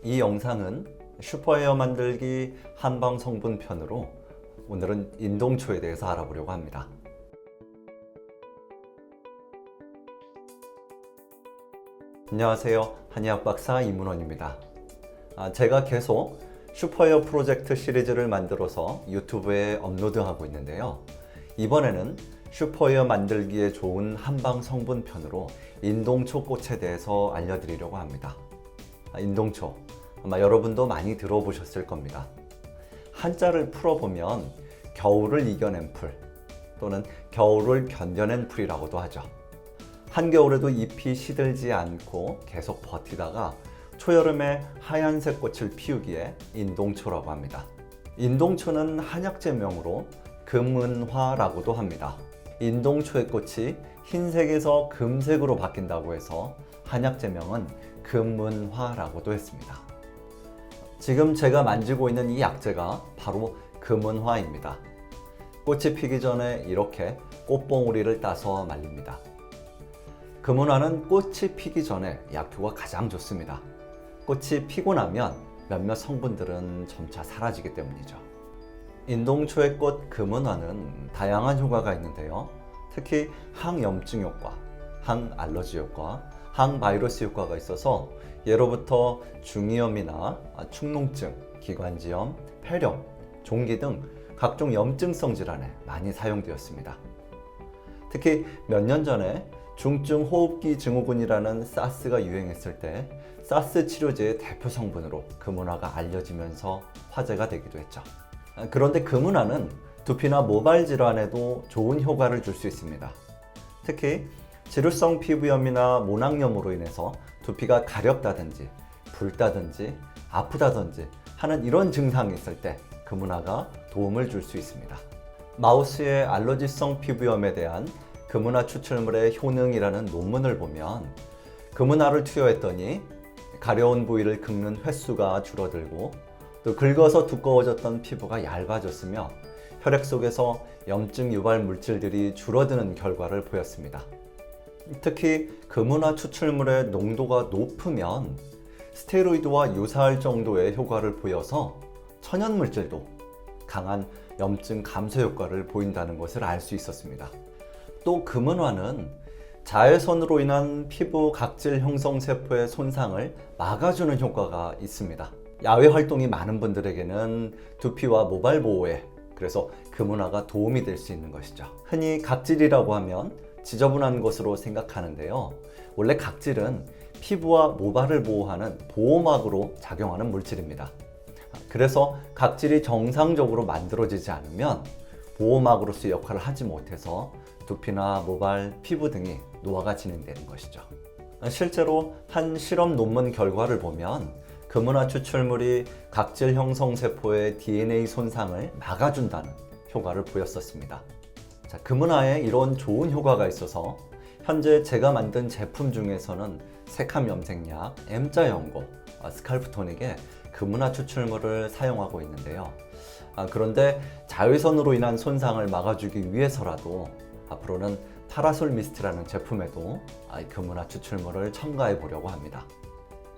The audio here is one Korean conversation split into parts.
이 영상은 슈퍼헤어 만들기 한방 성분 편으로 오늘은 인동초에 대해서 알아보려고 합니다. 안녕하세요. 한의학 박사 이문원입니다. 제가 계속 슈퍼헤어 프로젝트 시리즈를 만들어서 유튜브에 업로드하고 있는데요. 이번에는 슈퍼헤어 만들기에 좋은 한방 성분 편으로 인동초 꽃에 대해서 알려드리려고 합니다. 인동초, 아마 여러분도 많이 들어보셨을 겁니다. 한자를 풀어보면 겨울을 이겨낸 풀 또는 겨울을 견뎌낸 풀이라고도 하죠. 한겨울에도 잎이 시들지 않고 계속 버티다가 초여름에 하얀색 꽃을 피우기에 인동초라고 합니다. 인동초는 한약재명으로 금은화라고도 합니다. 인동초의 꽃이 흰색에서 금색으로 바뀐다고 해서 한약재명은 금은화라고도 했습니다. 지금 제가 만지고 있는 이 약재가 바로 금은화입니다. 꽃이 피기 전에 이렇게 꽃봉오리를 따서 말립니다. 금은화는 꽃이 피기 전에 약효가 가장 좋습니다. 꽃이 피고 나면 몇몇 성분들은 점차 사라지기 때문이죠. 인동초의 꽃 금은화는 다양한 효과가 있는데요. 특히 항염증 효과, 항알러지 효과, 항바이러스 효과가 있어서 예로부터 중이염이나 축농증, 기관지염, 폐렴, 종기 등 각종 염증성 질환에 많이 사용되었습니다. 특히 몇 년 전에 중증 호흡기 증후군이라는 사스가 유행했을 때 사스 치료제의 대표 성분으로 금은화가 알려지면서 화제가 되기도 했죠. 그런데 금은화는 두피나 모발 질환에도 좋은 효과를 줄 수 있습니다. 특히 지루성 피부염이나 모낭염으로 인해서 두피가 가렵다든지 붉다든지 아프다든지 하는 이런 증상이 있을 때 금은화가 도움을 줄 수 있습니다. 마우스의 알러지성 피부염에 대한 금은화 추출물의 효능이라는 논문을 보면 금은화를 투여했더니 가려운 부위를 긁는 횟수가 줄어들고 또 긁어서 두꺼워졌던 피부가 얇아졌으며 혈액 속에서 염증 유발 물질들이 줄어드는 결과를 보였습니다. 특히 금은화 추출물의 농도가 높으면 스테로이드와 유사할 정도의 효과를 보여서 천연 물질도 강한 염증 감소 효과를 보인다는 것을 알 수 있었습니다. 또 금은화는 자외선으로 인한 피부 각질 형성 세포의 손상을 막아주는 효과가 있습니다. 야외 활동이 많은 분들에게는 두피와 모발 보호에 그래서 금은화가 도움이 될 수 있는 것이죠. 흔히 각질이라고 하면 지저분한 것으로 생각하는데요. 원래 각질은 피부와 모발을 보호하는 보호막으로 작용하는 물질입니다. 그래서 각질이 정상적으로 만들어지지 않으면 보호막으로서의 역할을 하지 못해서 두피나 모발, 피부 등이 노화가 진행되는 것이죠. 실제로 한 실험 논문 결과를 보면 금은화 추출물이 각질 형성 세포의 DNA 손상을 막아준다는 효과를 보였었습니다. 자, 금은화에 이런 좋은 효과가 있어서 현재 제가 만든 제품 중에서는 색함 염색약, M자 연고, 스칼프 토닉에 금은화 추출물을 사용하고 있는데요. 그런데 자외선으로 인한 손상을 막아주기 위해서라도 앞으로는 파라솔 미스트라는 제품에도 금은화 추출물을 첨가해 보려고 합니다.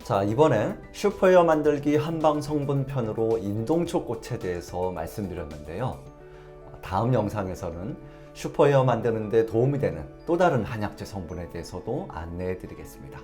자, 이번엔 슈퍼헤어 만들기 한방 성분 편으로 인동초 꽃에 대해서 말씀드렸는데요. 다음 영상에서는 슈퍼헤어 만드는 데 도움이 되는 또 다른 한약재 성분에 대해서도 안내해 드리겠습니다.